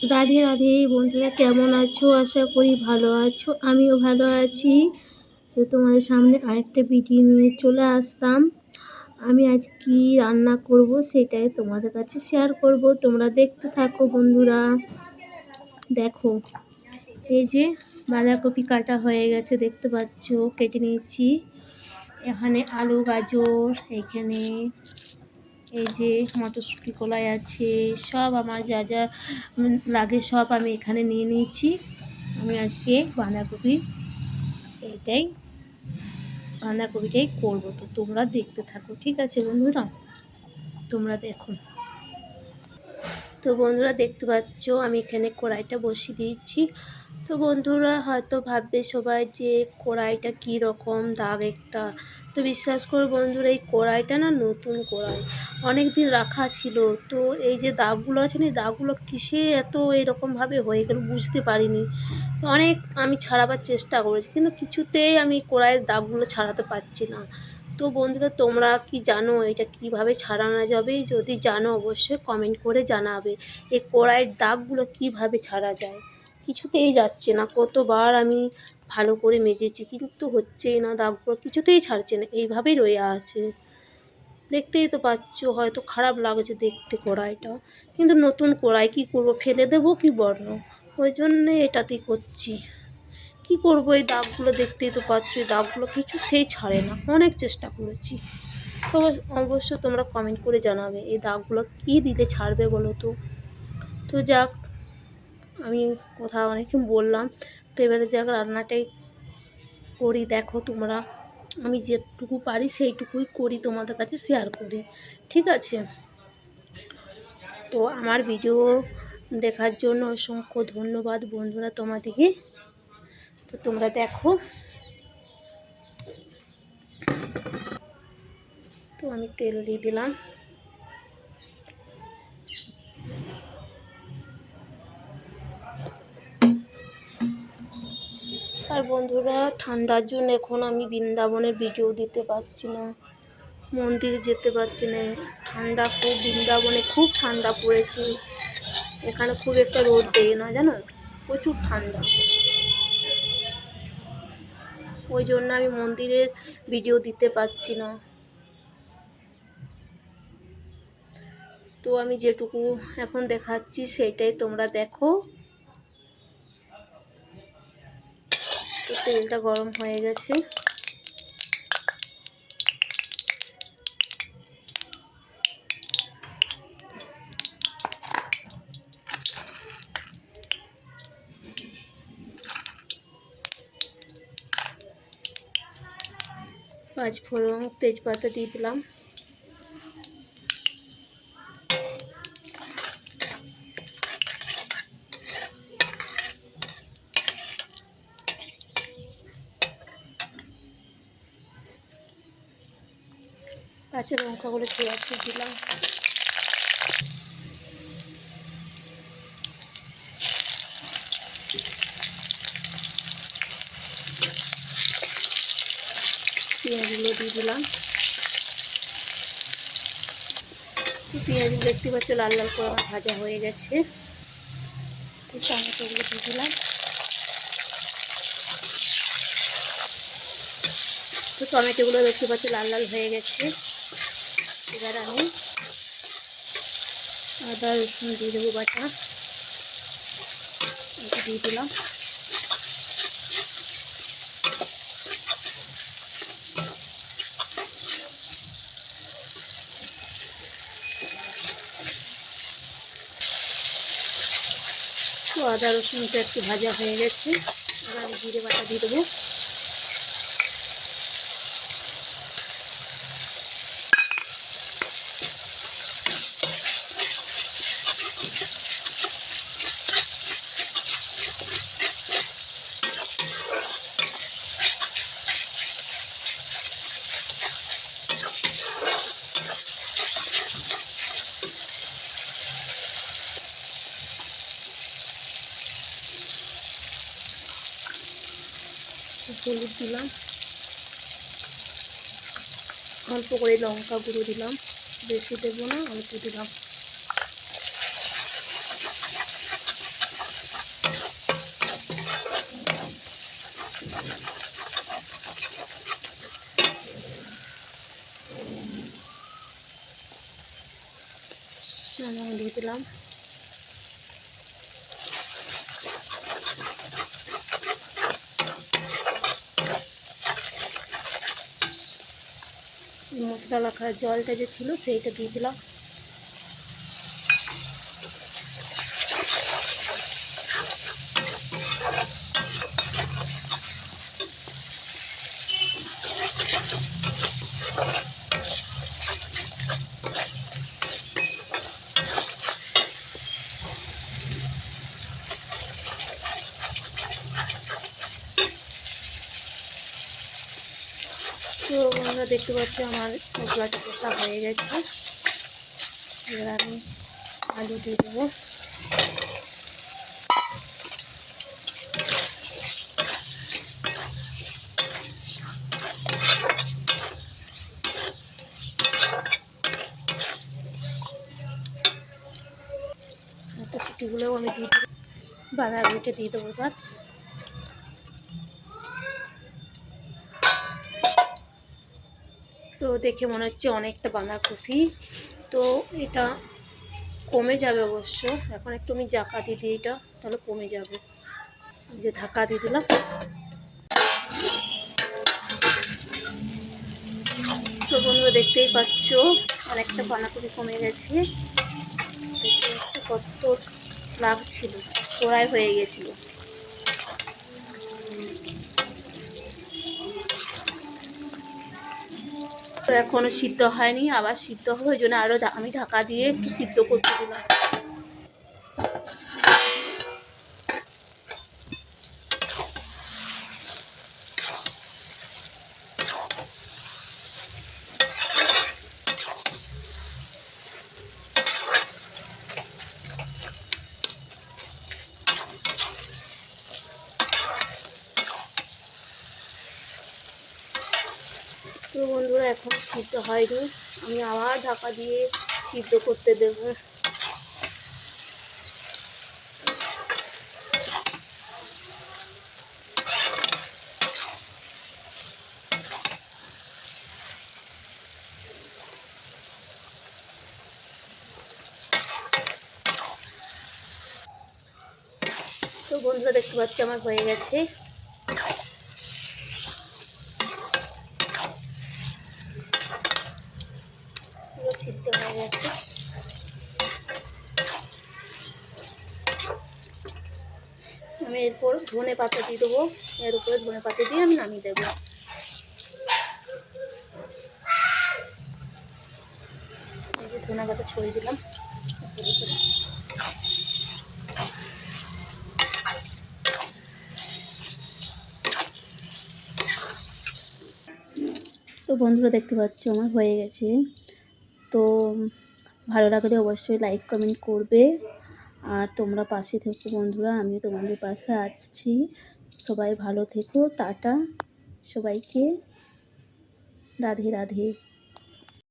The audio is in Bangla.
রাধে রাধে বন্ধুরা, কেমন আছো? আশা করি ভালো আছো, আমিও ভালো আছি। তো তোমাদের সামনে আরেকটা ভিডিও নিয়ে চলে আসলাম। আমি আজ কি রান্না করব সেটাই তোমাদের কাছে শেয়ার করব, তোমরা দেখতে থাকো বন্ধুরা। দেখো, এই যে বাঁধাকপি কাটা হয়ে গেছে, দেখতে পাচ্ছ, কেটে নিয়েছি। এখানে আলু, গাজর, এখানে এই যে মটরশুঁটি, কলাই আছে, সব আমার যা যা লাগে সব আমি এখানে নিয়ে নিয়েছি। আমি আজকে বাঁধাকপিটাই করব। তো তোমরা দেখতে থাকো, ঠিক আছে বন্ধুরা? তোমরা দেখো। তো বন্ধুরা দেখতে পাচ্ছ আমি এখানে কড়াইটা বসিয়ে দিয়েছি। তো বন্ধুরা হয়তো ভাববে সবাই যে কড়াইটা কী রকম দাগ একটা। তো বিশ্বাস করো বন্ধুরা, এই কড়াইটা না নতুন কড়াই, অনেক দিন রাখা ছিল। তো এই যে দাগগুলো আছে না, এই দাগগুলো কিসে এত এরকমভাবে হয়ে গেল বুঝতে পারিনি। তো অনেক আমি ছাড়াবার চেষ্টা করেছি, কিন্তু কিছুতেই আমি কড়াইয়ের দাগগুলো ছাড়াতে পারছি না। তো বন্ধুরা তোমরা কি জানো এটা কিভাবে ছাড়ানো যাবে? যদি জানো অবশ্যই কমেন্ট করে জানাবে। এই কড়াইয়ের দাগগুলো কিভাবে ছাড়া যায়? কিছুতেই যাচ্ছে না। কতবার আমি ভালো করে মেজেছি, কিন্তু হচ্ছেই না, দাগগুলো কিছুতেই ছাড়ছে না, এইভাবেই রয়ে আছে। দেখতেই তো পাচ্ছ, হয়তো খারাপ লাগছে দেখতে কড়াইটা, কিন্তু নতুন কড়াই, কী করবো, ফেলে দেবো কি বর্ণ, ওই জন্যে এটাতেই করছি। কি করব, এই দাগগুলো দেখতেই তো পাচ্ছ, এই দাগগুলো কিছুতেই ছাড়ে না, অনেক চেষ্টা করেছি। তো অবশ্য তোমরা কমেন্ট করে জানাবে এই দাগগুলো কি দিলে ছাড়বে বলো তো। তো যাক, আমি কথা অনেকক্ষণ বললাম, তো এবারে যাক রান্নাটাই করি। দেখো তোমরা, আমি যেটুকু পারি সেইটুকুই করি, তোমাদের কাছে শেয়ার করি, ঠিক আছে? তো আমার ভিডিও দেখার জন্য অসংখ্য ধন্যবাদ বন্ধুরা তোমাদেরকে। তো তোমরা দেখো। তো আমি তেল দিয়ে দিলাম। আর বন্ধুরা ঠান্ডার জন্য এখন আমি বৃন্দাবনের ভিডিও দিতে পারছি না, মন্দিরে যেতে পারছি না। ঠান্ডা খুব, বৃন্দাবনে খুব ঠান্ডা পড়েছে। এখানে খুব একটা রোদ দেয় না জানো, প্রচুর ঠান্ডা। ওই জন্য আমি মন্দিরের ভিডিও দিতে পারছি না। তো আমি যেটুকু এখন দেখাচ্ছি সেইটাই তোমরা দেখো। তো তেলটা গরম হয়ে গেছে। পাঁচফোড়ন, তেজপাতা দিয়ে দিলাম। কাঁচা লঙ্কাগুলো ছেঁচে দিলাম। পেঁয়াজগুলো দিয়ে দিলাম। পেঁয়াজগুলো দেখতে পাচ্ছ লাল লাল করে আমার ভাজা হয়ে গেছে। তো টমেটোগুলো দিয়ে দিলাম। তো টমেটোগুলো দেখতে পাচ্ছ লাল লাল হয়ে গেছে। এবার আমি আদা রসুন দিয়ে দেবো বাটা, এটা দিয়ে দিলাম। তো আদা রসুনটা একটু ভাজা হয়ে গেছে, এবার আমি জিরে বাটা দিয়ে দেবো। হলুদ দিলাম, অল্প করে লঙ্কা গুঁড়ো দিলাম, বেশি দেবো না, অল্প দিলাম। দিয়ে দিলাম। মশলা রাখার জলটা যে ছিল সেইটা দিয়ে দিলাম। তো বন্ধুরা দেখতে পাচ্ছি আমার মশলাটা কষা হয়ে গেছে। এবার আমি আলু দিয়ে দেবো। মটরশুঁটিগুলোও আমি দিয়ে দেবো, বাঁধাকপিটা দিয়ে দেবো। এবার তো দেখে মনে হচ্ছে অনেকটা বাঁধাকপি, তো এটা কমে যাবে অবশ্য। এখন একটু আমি ঢাকা দিয়ে দিই, এটা তাহলে কমে যাবে। যে ঢাকা দিয়ে দিলাম। তো বন্ধুরা দেখতেই পাচ্ছ অনেকটা বাঁধাকপি কমে গেছে। দেখতে পাচ্ছ কত লাগছিল, কড়াই হয়ে গেছিল। তো এখনো সিদ্ধ হয়নি, আবার সিদ্ধ হবে, ওই জন্য আরও আমি ঢাকা দিয়ে একটু সিদ্ধ করতে দিলাম। তো বন্ধুরা এখন সিদ্ধ হয়নি, আমি আবার ঢাকা দিয়ে সিদ্ধ করতে দেবো। তো বন্ধুরা দেখতে পাচ্ছি আমার হয়ে গেছে। পুরো সিদ্ধ হয়ে গেছে। আমি এরপর ধনে পাতা দিয়ে দেবো, এর উপরে ধনে পাতা দিয়ে আমি নামিয়ে দেবো। এই যে ধনে পাতা ছড়িয়ে দিলাম। তো বন্ধুরা দেখতে পাচ্ছ আমার হয়ে গেছে। তো ভালো লাগলে অবশ্যই লাইক কমেন্ট করবে, আর তোমরা পাশে থেকো বন্ধুরা, আমিও তোমাদের পাশে আসছি। সবাই ভালো থেকো, টাটা সবাইকে, রাধে রাধে।